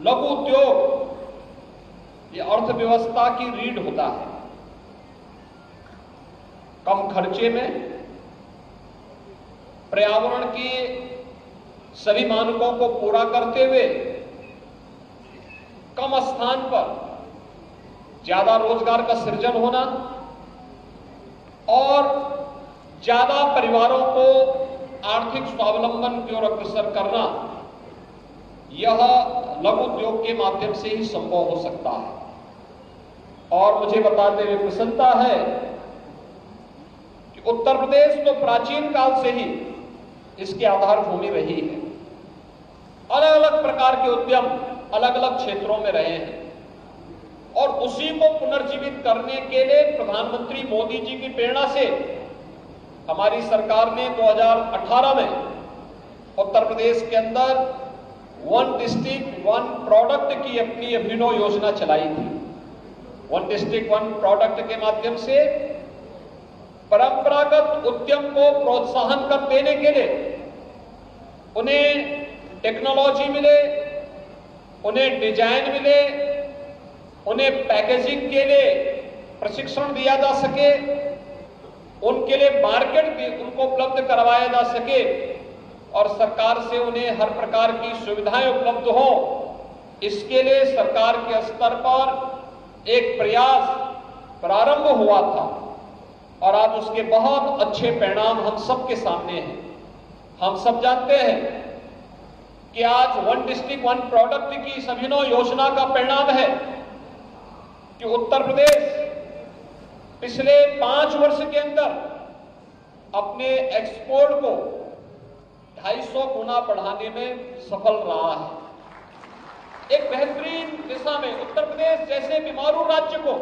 लघु उद्योग ये अर्थव्यवस्था की रीढ़ होता है। कम खर्चे में पर्यावरण के सभी मानकों को पूरा करते हुए कम स्थान पर ज्यादा रोजगार का सृजन होना और ज्यादा परिवारों को आर्थिक स्वावलंबन की ओर अग्रसर करना, यह लघु उद्योग के माध्यम से ही संभव हो सकता है। और मुझे बताते हुए प्रसन्नता है कि उत्तर प्रदेश तो प्राचीन काल से ही इसकी आधार भूमि रही है। अलग अलग प्रकार के उद्यम अलग अलग क्षेत्रों में रहे हैं और उसी को पुनर्जीवित करने के लिए प्रधानमंत्री मोदी जी की प्रेरणा से हमारी सरकार ने 2018 में उत्तर प्रदेश के अंदर वन डिस्ट्रिक्ट वन प्रोडक्ट की अपनी अभिनव योजना चलाई थी। वन डिस्ट्रिक्ट वन प्रोडक्ट के माध्यम से परंपरागत उद्यम को प्रोत्साहन कर देने के लिए उन्हें टेक्नोलॉजी मिले, उन्हें डिजाइन मिले, उन्हें पैकेजिंग के लिए प्रशिक्षण दिया जा सके, उनके लिए मार्केट भी उनको उपलब्ध करवाया जा सके और सरकार से उन्हें हर प्रकार की सुविधाएं उपलब्ध हो। इसके लिए सरकार के स्तर पर एक प्रयास प्रारंभ हुआ था और आज उसके बहुत अच्छे परिणाम हम सबके सामने हैं। हम सब जानते हैं कि आज वन डिस्ट्रिक्ट वन प्रोडक्ट की इस अभिनव योजना का परिणाम है कि उत्तर प्रदेश पिछले 5 वर्ष के अंदर अपने एक्सपोर्ट को 250 गुना बढ़ाने में सफल रहा है। एक बेहतरीन दिशा में उत्तर प्रदेश जैसे बीमारू राज्य को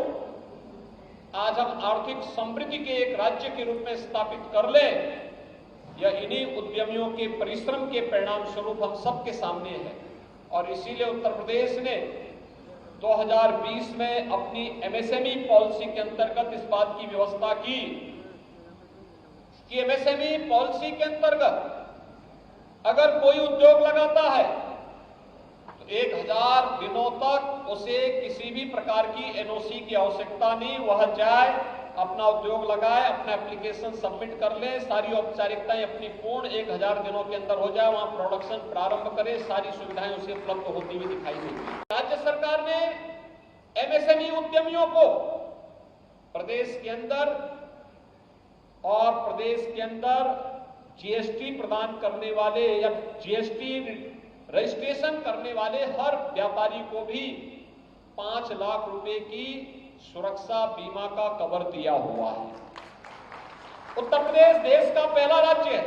आज हम आर्थिक समृद्धि के एक राज्य के रूप में स्थापित कर लें, यह इन्हीं उद्यमियों के परिश्रम के परिणाम स्वरूप हम सबके सामने है। और इसीलिए उत्तर प्रदेश ने 2020 में अपनी एमएसएमई पॉलिसी के अंतर्गत इस बात की व्यवस्था की कि एमएसएमई पॉलिसी के अंतर्गत अगर कोई उद्योग लगाता है तो 1000 दिनों तक उसे किसी भी प्रकार की एनओसी की आवश्यकता नहीं। वह जाए, अपना उद्योग लगाए, अपना एप्लीकेशन सबमिट कर ले, सारी औपचारिकताएं अपनी पूर्ण 1000 दिनों के अंदर हो जाए, वहां प्रोडक्शन प्रारंभ करे, सारी सुविधाएं उसे उपलब्ध होती हुई दिखाई देगी। राज्य सरकार ने एमएसएमई उद्यमियों को प्रदेश के अंदर जीएसटी प्रदान करने वाले या जीएसटी रजिस्ट्रेशन करने वाले हर व्यापारी को भी 5 लाख रुपए की सुरक्षा बीमा का कवर दिया हुआ है। उत्तर प्रदेश देश का पहला राज्य है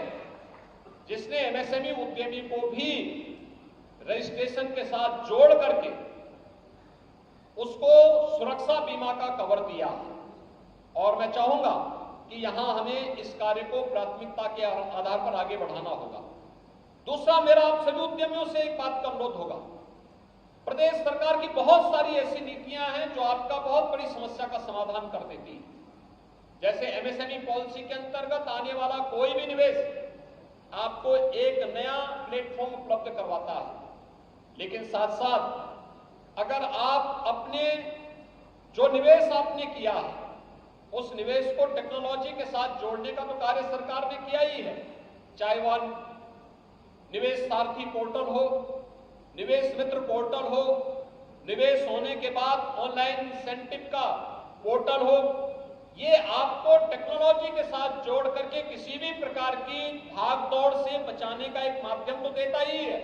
जिसने एमएसएमई उद्यमी को भी रजिस्ट्रेशन के साथ जोड़ करके उसको सुरक्षा बीमा का कवर दिया है। और मैं चाहूंगा कि यहां हमें इस कार्य को प्राथमिकता के आधार पर आगे बढ़ाना होगा। दूसरा, मेरा आप सभी उद्यमियों से एक बात का अनुरोध होगा। प्रदेश सरकार की बहुत सारी ऐसी नीतियां हैं जो आपका बहुत बड़ी समस्या का समाधान कर देती है। जैसे एमएसएमई पॉलिसी के अंतर्गत आने वाला कोई भी निवेश आपको एक नया प्लेटफॉर्म उपलब्ध करवाता है, लेकिन साथ साथ अगर आप अपने जो निवेश आपने किया है उस निवेश को टेक्नोलॉजी के साथ जोड़ने का तो कार्य सरकार ने किया ही है, चाहे वह निवेश सारथी पोर्टल हो, निवेश मित्र पोर्टल हो, निवेश होने के बाद ऑनलाइन इंसेंटिव का पोर्टल हो। ये आपको टेक्नोलॉजी के साथ जोड़ करके किसी भी प्रकार की भाग दौड़ से बचाने का एक माध्यम तो देता ही है,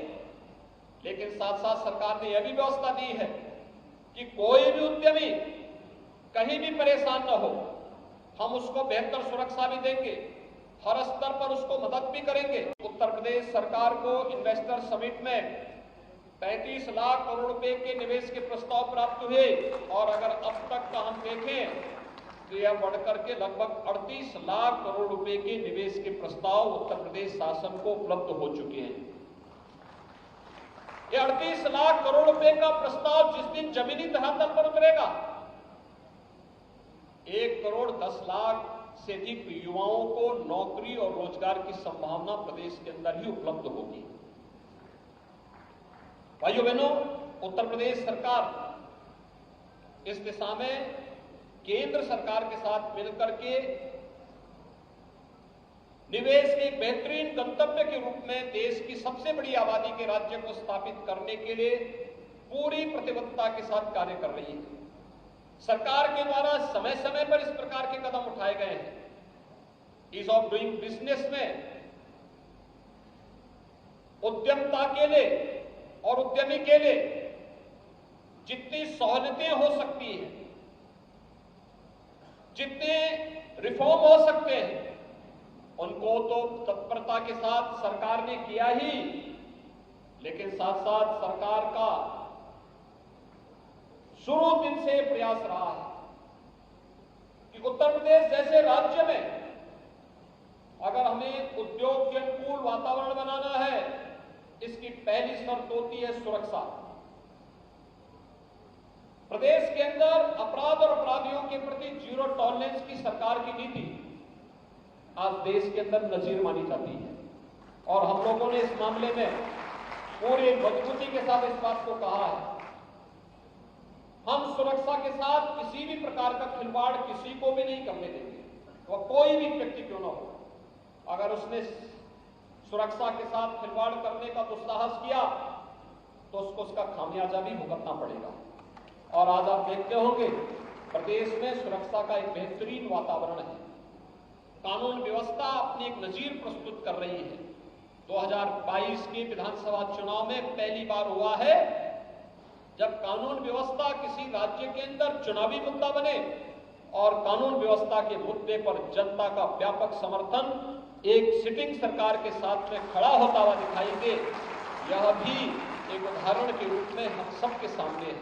लेकिन साथ साथ सरकार ने यह भी व्यवस्था दी है कि कोई भी उद्यमी कहीं भी परेशान न हो, हम उसको बेहतर सुरक्षा भी देंगे, हर स्तर पर उसको मदद भी करेंगे। उत्तर प्रदेश सरकार को इन्वेस्टर समिट में 35 लाख करोड़ रुपए के निवेश के प्रस्ताव प्राप्त हुए और अगर अब तक का हम देखें तो यह बढ़कर के लगभग 38 लाख करोड़ रुपए के निवेश के प्रस्ताव उत्तर प्रदेश शासन को उपलब्ध हो चुके हैं। ये 38 लाख करोड़ रुपए का प्रस्ताव जिस दिन जमीनी धरातल पर उतरेगा 1,10,00,000 से अधिक युवाओं को नौकरी और रोजगार की संभावना प्रदेश के अंदर ही उपलब्ध होगी। भाइयों बहनों, उत्तर प्रदेश सरकार इस दिशा में केंद्र सरकार के साथ मिलकर के निवेश के एक बेहतरीन गंतव्य के रूप में देश की सबसे बड़ी आबादी के राज्य को स्थापित करने के लिए पूरी प्रतिबद्धता के साथ कार्य कर रही है। सरकार के द्वारा समय समय पर इस प्रकार के कदम उठाए गए हैं। ईज ऑफ डूइंग बिजनेस में उद्यमता के लिए और उद्यमी के लिए जितनी सहूलियतें हो सकती हैं, जितने रिफॉर्म हो सकते हैं, उनको तो तत्परता के साथ सरकार ने किया ही, लेकिन साथ साथ सरकार का शुरू दिन से प्रयास रहा है कि उत्तर प्रदेश जैसे राज्य में अगर हमें उद्योग के अनुकूल वातावरण बनाना है, इसकी पहली शर्त होती है सुरक्षा। प्रदेश के अंदर अपराध और अपराधियों के प्रति जीरो टॉलरेंस की सरकार की नीति आज देश के अंदर नजीर मानी जाती है और हम लोगों ने इस मामले में पूरी मजबूती के साथ इस बात को कहा है। हम सुरक्षा के साथ किसी भी प्रकार का खिलवाड़ किसी को भी नहीं करने देंगे, वह कोई भी व्यक्ति क्यों न हो। अगर उसने सुरक्षा के साथ खिलवाड़ करने का दुस्साहस किया तो उसको उसका खामियाजा भी भुगतना पड़ेगा। और आज आप देखते होंगे प्रदेश में सुरक्षा का एक बेहतरीन वातावरण है। कानून व्यवस्था अपनी एक नजीर प्रस्तुत कर रही है। 2022 के विधानसभा चुनाव में पहली बार हुआ है जब कानून व्यवस्था किसी राज्य के अंदर चुनावी मुद्दा बने और कानून व्यवस्था के मुद्दे पर जनता का व्यापक समर्थन एक सिटिंग सरकार के साथ में खड़ा होता हुआ दिखाई दे। यह भी एक उदाहरण के रूप में हम सबके सामने है।